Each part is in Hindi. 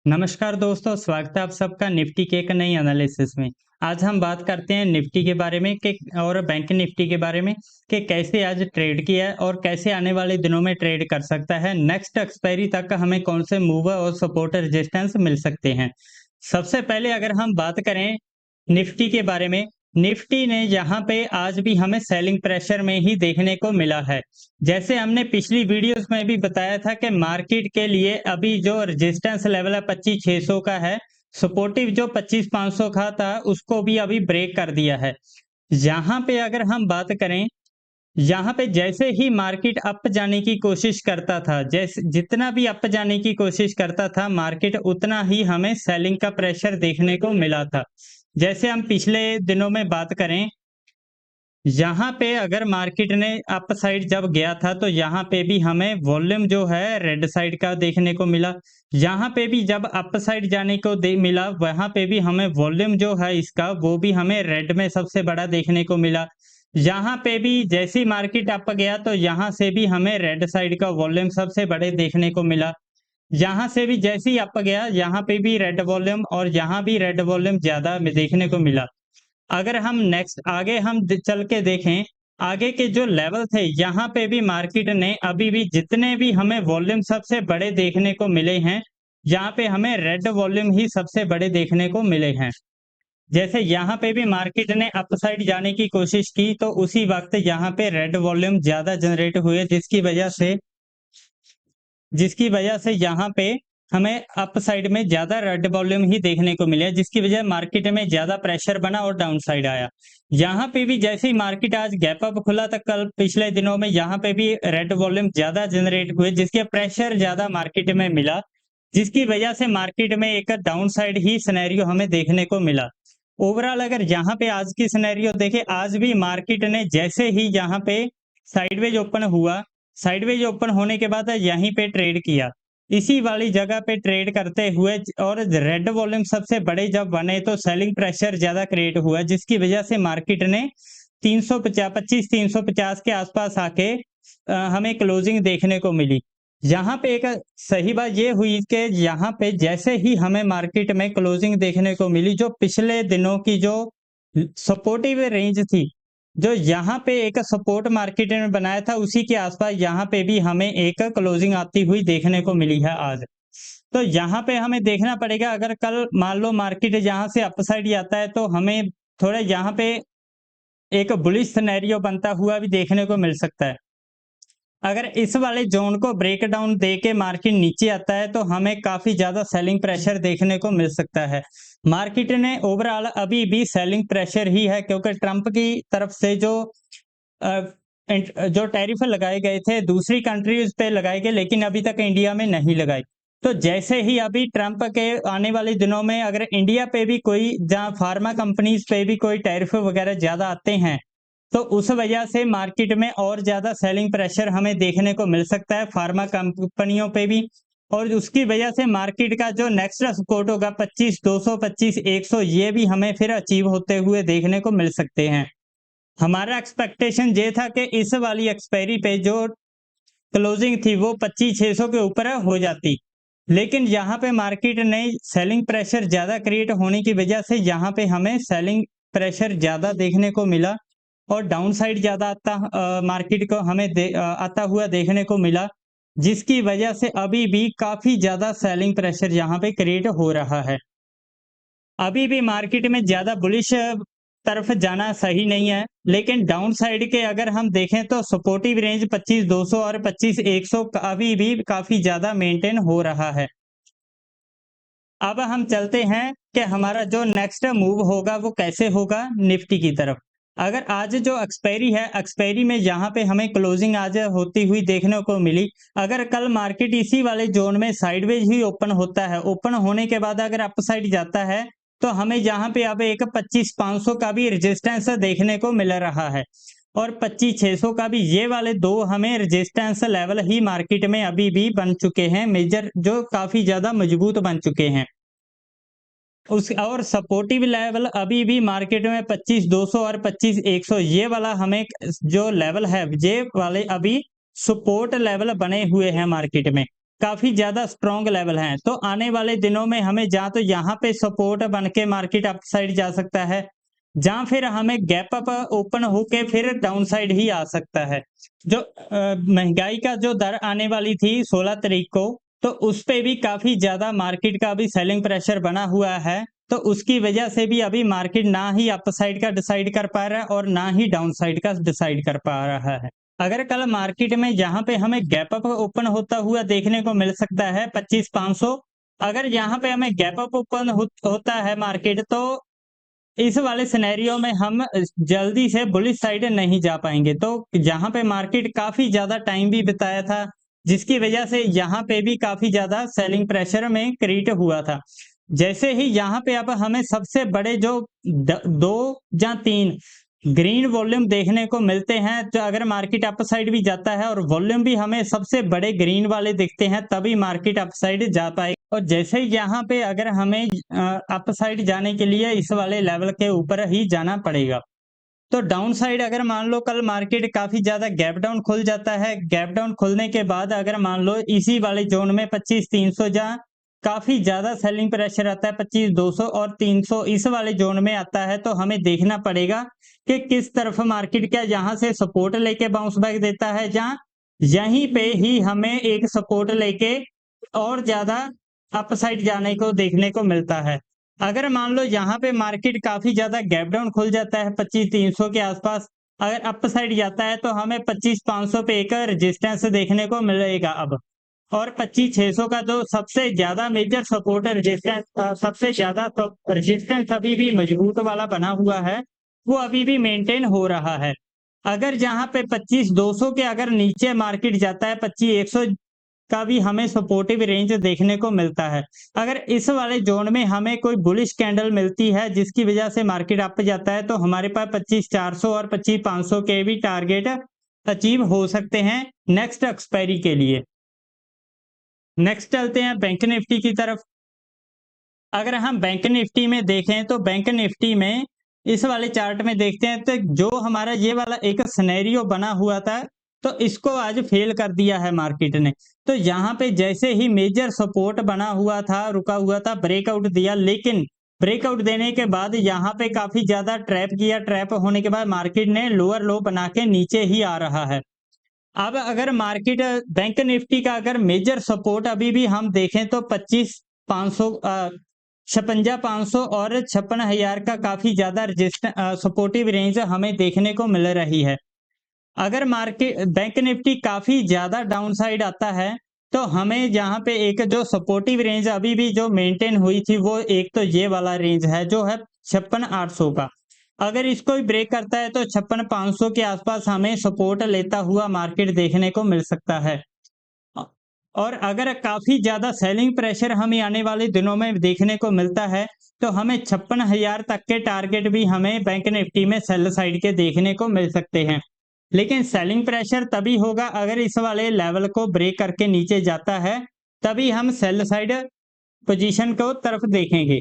नमस्कार दोस्तों, स्वागत है आप सबका निफ्टी के एक नई एनालिसिस में। आज हम बात करते हैं निफ्टी के बारे में कि और बैंक निफ्टी के बारे में कि कैसे आज ट्रेड किया है और कैसे आने वाले दिनों में ट्रेड कर सकता है। नेक्स्ट एक्सपायरी तक हमें कौन से मूव और सपोर्ट रेजिस्टेंस मिल सकते हैं। सबसे पहले अगर हम बात करें निफ्टी के बारे में, निफ्टी ने यहाँ पे आज भी हमें सेलिंग प्रेशर में ही देखने को मिला है। जैसे हमने पिछली वीडियोस में भी बताया था कि मार्केट के लिए अभी जो रेजिस्टेंस लेवल है 25,600 का है, सपोर्टिव जो 25,500 का था उसको भी अभी ब्रेक कर दिया है। यहाँ पे अगर हम बात करें, यहाँ पे जैसे ही मार्केट अप जाने की कोशिश करता था, जैसे जितना भी अप जाने की कोशिश करता था मार्केट, उतना ही हमें सेलिंग का प्रेशर देखने को मिला था। जैसे हम पिछले दिनों में बात करें, यहाँ पे अगर मार्केट ने अप साइड जब गया था तो यहाँ पे भी हमें वॉल्यूम जो है रेड साइड का देखने को मिला। यहाँ पे भी जब अप साइड जाने को दे मिला, वहां पे भी हमें वॉल्यूम जो है इसका वो भी हमें रेड में सबसे बड़ा देखने को मिला। यहाँ पे भी जैसी मार्केट अप गया तो यहाँ से भी हमें रेड साइड का वॉल्यूम सबसे बड़े देखने को मिला। यहाँ से भी जैसे ही अप गया यहाँ पे भी रेड वॉल्यूम और यहाँ भी रेड वॉल्यूम ज्यादा देखने को मिला। अगर हम नेक्स्ट आगे हम चल के देखें, आगे के जो लेवल थे यहाँ पे भी मार्केट ने अभी भी जितने भी हमें वॉल्यूम सबसे बड़े देखने को मिले हैं, यहाँ पे हमें रेड वॉल्यूम ही सबसे बड़े देखने को मिले हैं। जैसे यहाँ पे भी मार्केट ने अपसाइड जाने की कोशिश की तो उसी वक्त यहाँ पे रेड वॉल्यूम ज्यादा जनरेट हुए, जिसकी वजह से यहाँ पे हमें अप साइड में ज्यादा रेड वॉल्यूम ही देखने को मिले, जिसकी वजह मार्केट में ज्यादा प्रेशर बना और डाउन साइड आया। यहाँ पे भी जैसे ही मार्केट आज गैप अप खुला था कल पिछले दिनों में, यहाँ पे भी रेड वॉल्यूम ज्यादा जनरेट हुए, जिसके प्रेशर ज्यादा मार्केट में मिला, जिसकी वजह से मार्केट में एक डाउन साइड ही सिनेरियो हमें देखने को मिला। ओवरऑल अगर यहाँ पे आज की सिनेरियो देखे, आज भी मार्केट ने जैसे ही यहाँ पे साइडवेज ओपन हुआ, साइडवेज ओपन होने के बाद यहीं पे ट्रेड किया, इसी वाली जगह पे ट्रेड करते हुए, और रेड वॉल्यूम सबसे बड़े जब बने तो सेलिंग प्रेशर ज्यादा क्रिएट हुआ, जिसकी वजह से मार्केट ने 350 के आसपास आके हमें क्लोजिंग देखने को मिली। यहाँ पे एक सही बात ये हुई कि यहाँ पे जैसे ही हमें मार्केट में क्लोजिंग देखने को मिली, जो पिछले दिनों की जो सपोर्टिव रेंज थी, जो यहाँ पे एक सपोर्ट मार्केट ने बनाया था, उसी के आसपास यहाँ पे भी हमें एक क्लोजिंग आती हुई देखने को मिली है आज। तो यहाँ पे हमें देखना पड़ेगा, अगर कल मान लो मार्केट यहाँ से अपसाइड जाता है तो हमें थोड़ा यहाँ पे एक बुलिश सिनेरियो बनता हुआ भी देखने को मिल सकता है। अगर इस वाले जोन को ब्रेक डाउन दे के मार्केट नीचे आता है तो हमें काफी ज्यादा सेलिंग प्रेशर देखने को मिल सकता है। मार्केट ने ओवरऑल अभी भी सेलिंग प्रेशर ही है, क्योंकि ट्रंप की तरफ से जो टैरिफ लगाए गए थे दूसरी कंट्रीज पे लगाए गए, लेकिन अभी तक इंडिया में नहीं लगाए। तो जैसे ही अभी ट्रंप के आने वाले दिनों में अगर इंडिया पे भी कोई, जहां फार्मा कंपनीज पे भी कोई टैरिफ वगैरह ज्यादा आते हैं, तो उस वजह से मार्केट में और ज्यादा सेलिंग प्रेशर हमें देखने को मिल सकता है फार्मा कंपनियों पे भी, और उसकी वजह से मार्केट का जो नेक्स्ट सपोर्ट होगा 25,200 25,100, ये भी हमें फिर अचीव होते हुए देखने को मिल सकते हैं। हमारा एक्सपेक्टेशन ये था कि इस वाली एक्सपायरी पे जो क्लोजिंग थी वो 25,600 के ऊपर हो जाती, लेकिन यहाँ पे मार्केट ने सेलिंग प्रेशर ज्यादा क्रिएट होने की वजह से यहाँ पे हमें सेलिंग प्रेशर ज्यादा देखने को मिला और डाउन साइड ज्यादा मार्केट को हमें आता हुआ देखने को मिला, जिसकी वजह से अभी भी काफी ज्यादा सेलिंग प्रेशर यहाँ पे क्रिएट हो रहा है। अभी भी मार्केट में ज्यादा बुलिश तरफ जाना सही नहीं है, लेकिन डाउन साइड के अगर हम देखें तो सपोर्टिव रेंज 25,200 और 25,100 अभी भी काफी ज्यादा मेंटेन हो रहा है। अब हम चलते हैं कि हमारा जो नेक्स्ट मूव होगा वो कैसे होगा निफ्टी की तरफ। अगर आज जो एक्सपायरी है, एक्सपायरी में यहाँ पे हमें क्लोजिंग आज होती हुई देखने को मिली, अगर कल मार्केट इसी वाले जोन में साइडवेज ही ओपन होता है, ओपन होने के बाद अगर अपसाइड जाता है तो हमें यहाँ पे अब एक 25,500 का भी रेजिस्टेंस देखने को मिल रहा है, और 25,600 का भी, ये वाले दो हमें रेजिस्टेंस लेवल ही मार्केट में अभी भी बन चुके हैं मेजर, जो काफी ज्यादा मजबूत बन चुके हैं। उस और सपोर्टिव लेवल अभी भी मार्केट में 25,200 और 25,100, ये वाला हमें जो लेवल है, ये वाले अभी सपोर्ट लेवल बने हुए हैं मार्केट में। काफी ज्यादा स्ट्रॉन्ग लेवल हैं। तो आने वाले दिनों में हमें या तो यहाँ पे सपोर्ट बन के मार्केट अप साइड जा सकता है, या फिर हमें गैप अप ओपन होके फिर डाउन साइड ही आ सकता है। जो महंगाई का जो दर आने वाली थी 16 तारीख को, तो उस पे भी काफी ज्यादा मार्केट का अभी सेलिंग प्रेशर बना हुआ है। तो उसकी वजह से भी अभी मार्केट ना ही अप साइड का डिसाइड कर पा रहा है और ना ही डाउन साइड का डिसाइड कर पा रहा है। अगर कल मार्केट में यहाँ पे हमें गैप अप ओपन होता हुआ देखने को मिल सकता है 25,500, अगर यहाँ पे हमें गैप अप ओपन होता है मार्केट, तो इस वाले सिनेरियो में हम जल्दी से बुलिश साइड नहीं जा पाएंगे। तो यहाँ पे मार्केट काफी ज्यादा टाइम भी बिताया था, जिसकी वजह से यहाँ पे भी काफी ज्यादा सेलिंग प्रेशर में क्रिएट हुआ था। जैसे ही यहाँ पे अब हमें सबसे बड़े जो 2 या 3 ग्रीन वॉल्यूम देखने को मिलते हैं, तो अगर मार्केट अप साइड भी जाता है और वॉल्यूम भी हमें सबसे बड़े ग्रीन वाले दिखते हैं, तभी मार्केट अप साइड जा पाए। और जैसे ही यहाँ पे अगर हमें अप साइड जाने के लिए इस वाले लेवल के ऊपर ही जाना पड़ेगा। तो डाउन साइड अगर मान लो कल मार्केट काफी ज्यादा गैप डाउन खुल जाता है, गैप डाउन खुलने के बाद अगर मान लो इसी वाले जोन में 25,300 जा काफी ज्यादा सेलिंग प्रेशर आता है, 25,200 और 300 इस वाले जोन में आता है, तो हमें देखना पड़ेगा कि किस तरफ मार्केट क्या यहाँ से सपोर्ट लेके बाउंस बैक देता है, जहाँ यहीं पे ही हमें एक सपोर्ट लेके और ज्यादा अप साइड जाने को देखने को मिलता है। अगर मान लो यहाँ पे मार्केट काफी ज्यादा गैप डाउन खुल जाता है 25,300 के आसपास, अगर अप साइड जाता है तो हमें 25,500 पे एक रेजिस्टेंस देखने को मिलेगा अब। और 25,600 का जो सबसे ज्यादा मेजर सपोर्ट रेजिस्टेंस, सबसे ज्यादा रेजिस्टेंस अभी भी मजबूत वाला बना हुआ है, वो अभी भी मेंटेन हो रहा है। अगर जहां पे 25,200 के अगर नीचे मार्केट जाता है, 25,100 का भी हमें सपोर्टिव रेंज देखने को मिलता है। अगर इस वाले जोन में हमें कोई बुलिश कैंडल मिलती है जिसकी वजह से मार्केट अप जाता है, तो हमारे पास 25,400 और 25,500 के भी टारगेट अचीव हो सकते हैं नेक्स्ट एक्सपायरी के लिए। नेक्स्ट चलते हैं बैंक निफ्टी की तरफ। अगर हम बैंक निफ्टी में देखें तो बैंक निफ्टी में इस वाले चार्ट में देखते हैं, तो जो हमारा ये वाला एक सिनेरियो बना हुआ था, तो इसको आज फेल कर दिया है मार्केट ने। तो यहाँ पे जैसे ही मेजर सपोर्ट बना हुआ था, रुका हुआ था, ब्रेकआउट दिया, लेकिन ब्रेकआउट देने के बाद यहाँ पे काफी ज्यादा ट्रैप किया। ट्रैप होने के बाद मार्केट ने लोअर लो बना के नीचे ही आ रहा है। अब अगर मार्केट बैंक निफ्टी का अगर मेजर सपोर्ट अभी भी हम देखें तो 25,500, 56,500 और 56,000 का काफी ज्यादा सपोर्टिव रेंज हमें देखने को मिल रही है। अगर मार्केट बैंक निफ्टी काफी ज्यादा डाउन साइड आता है, तो हमें यहाँ पे एक जो सपोर्टिव रेंज अभी भी जो मेंटेन हुई थी, वो एक तो ये वाला रेंज है जो है 56,800 का। अगर इसको भी ब्रेक करता है तो 56,500 के आसपास हमें सपोर्ट लेता हुआ मार्केट देखने को मिल सकता है। और अगर काफी ज्यादा सेलिंग प्रेशर हमें आने वाले दिनों में देखने को मिलता है, तो हमें 56,000 तक के टारगेट भी हमें बैंक निफ्टी में सेल साइड के देखने को मिल सकते हैं। लेकिन सेलिंग प्रेशर तभी होगा अगर इस वाले लेवल को ब्रेक करके नीचे जाता है, तभी हम सेल साइड पोजीशन को तरफ देखेंगे।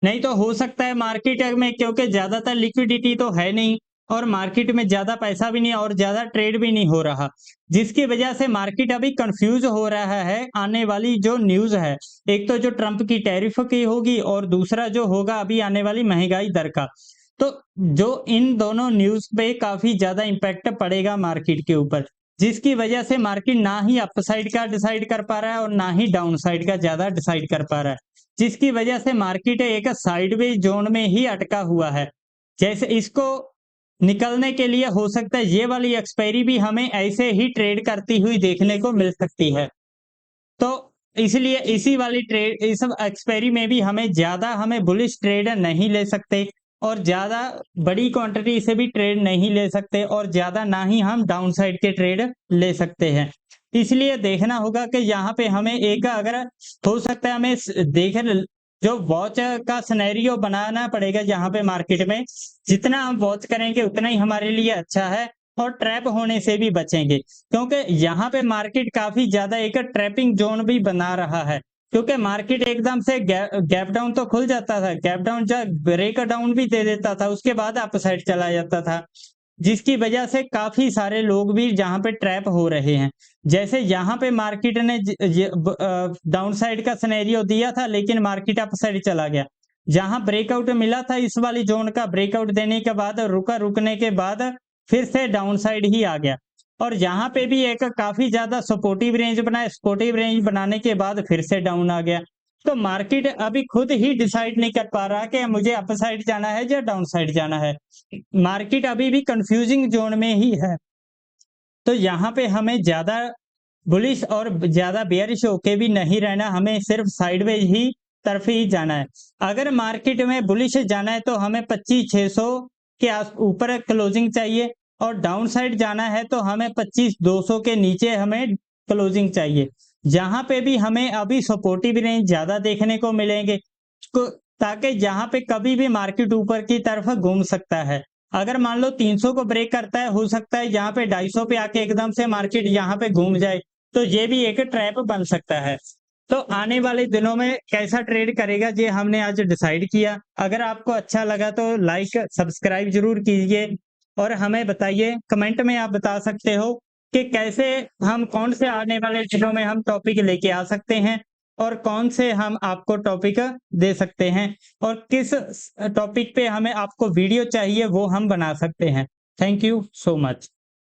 नहीं तो हो सकता है मार्केट में, क्योंकि ज्यादातर लिक्विडिटी तो है नहीं और मार्केट में ज्यादा पैसा भी नहीं और ज्यादा ट्रेड भी नहीं हो रहा, जिसकी वजह से मार्केट अभी कंफ्यूज हो रहा है। आने वाली जो न्यूज है, एक तो जो ट्रंप की टैरिफ की होगी और दूसरा जो होगा अभी आने वाली महंगाई दर का, तो जो इन दोनों न्यूज पे काफी ज्यादा इम्पैक्ट पड़ेगा मार्केट के ऊपर, जिसकी वजह से मार्केट ना ही अप साइड का डिसाइड कर पा रहा है और ना ही डाउन साइड का ज्यादा डिसाइड कर पा रहा है, जिसकी वजह से मार्केट एक साइडवेज जोन में ही अटका हुआ है। जैसे इसको निकलने के लिए हो सकता है ये वाली एक्सपायरी भी हमें ऐसे ही ट्रेड करती हुई देखने को मिल सकती है। तो इसलिए इसी वाली ट्रेड, इस एक्सपायरी में भी हमें बुलिश ट्रेड नहीं ले सकते और ज्यादा बड़ी क्वांटिटी से भी ट्रेड नहीं ले सकते और ज्यादा ना ही हम डाउन साइड के ट्रेड ले सकते हैं। इसलिए देखना होगा कि यहाँ पे हमें एक, अगर हो सकता है हमें जो वॉच का सिनेरियो बनाना पड़ेगा यहाँ पे मार्केट में, जितना हम वॉच करेंगे उतना ही हमारे लिए अच्छा है और ट्रैप होने से भी बचेंगे, क्योंकि यहाँ पे मार्केट काफी ज्यादा एक ट्रैपिंग जोन भी बना रहा है। क्योंकि मार्केट एकदम से गैप डाउन तो खुल जाता था, गैप डाउन जब ब्रेक डाउन भी दे देता था, उसके बाद अप साइड चला जाता था। जिसकी वजह से काफी सारे लोग भी जहां पे ट्रैप हो रहे हैं। जैसे यहाँ पे मार्केट ने डाउन साइड का सिनेरियो दिया था, लेकिन मार्केट अप साइड चला गया। जहां ब्रेकआउट मिला था इस वाली जोन का, ब्रेकआउट देने के बाद रुकने के बाद फिर से डाउन साइड ही आ गया। और यहाँ पे भी एक काफी ज्यादा सपोर्टिव रेंज बनाया, सपोर्टिव रेंज बनाने के बाद फिर से डाउन आ गया। तो मार्केट अभी खुद ही डिसाइड नहीं कर पा रहा कि मुझे अप साइड जाना है या डाउन साइड जाना है। मार्केट अभी भी कंफ्यूजिंग जोन में ही है। तो यहाँ पे हमें ज्यादा बुलिश और ज्यादा बेयरिश होके भी नहीं रहना, हमें सिर्फ साइडवेज ही तरफ ही जाना है। अगर मार्केट में बुलिश जाना है तो हमें 25,600 के ऊपर क्लोजिंग चाहिए, और डाउन साइड जाना है तो हमें 25,200 के नीचे हमें क्लोजिंग चाहिए। जहां पे भी हमें अभी सपोर्टिव रेंज ज्यादा देखने को मिलेंगे, ताकि जहां पे कभी भी मार्केट ऊपर की तरफ घूम सकता है। अगर मान लो 300 को ब्रेक करता है, हो सकता है यहाँ पे 250 पे आके एकदम से मार्केट यहाँ पे घूम जाए, तो ये भी एक ट्रैप बन सकता है। तो आने वाले दिनों में कैसा ट्रेड करेगा ये हमने आज डिसाइड किया। अगर आपको अच्छा लगा तो लाइक सब्सक्राइब जरूर कीजिए, और हमें बताइए, कमेंट में आप बता सकते हो कि कैसे हम कौन से आने वाले दिनों में हम टॉपिक लेके आ सकते हैं, और कौन से हम आपको टॉपिक दे सकते हैं, और किस टॉपिक पे हमें आपको वीडियो चाहिए वो हम बना सकते हैं। Thank you so much.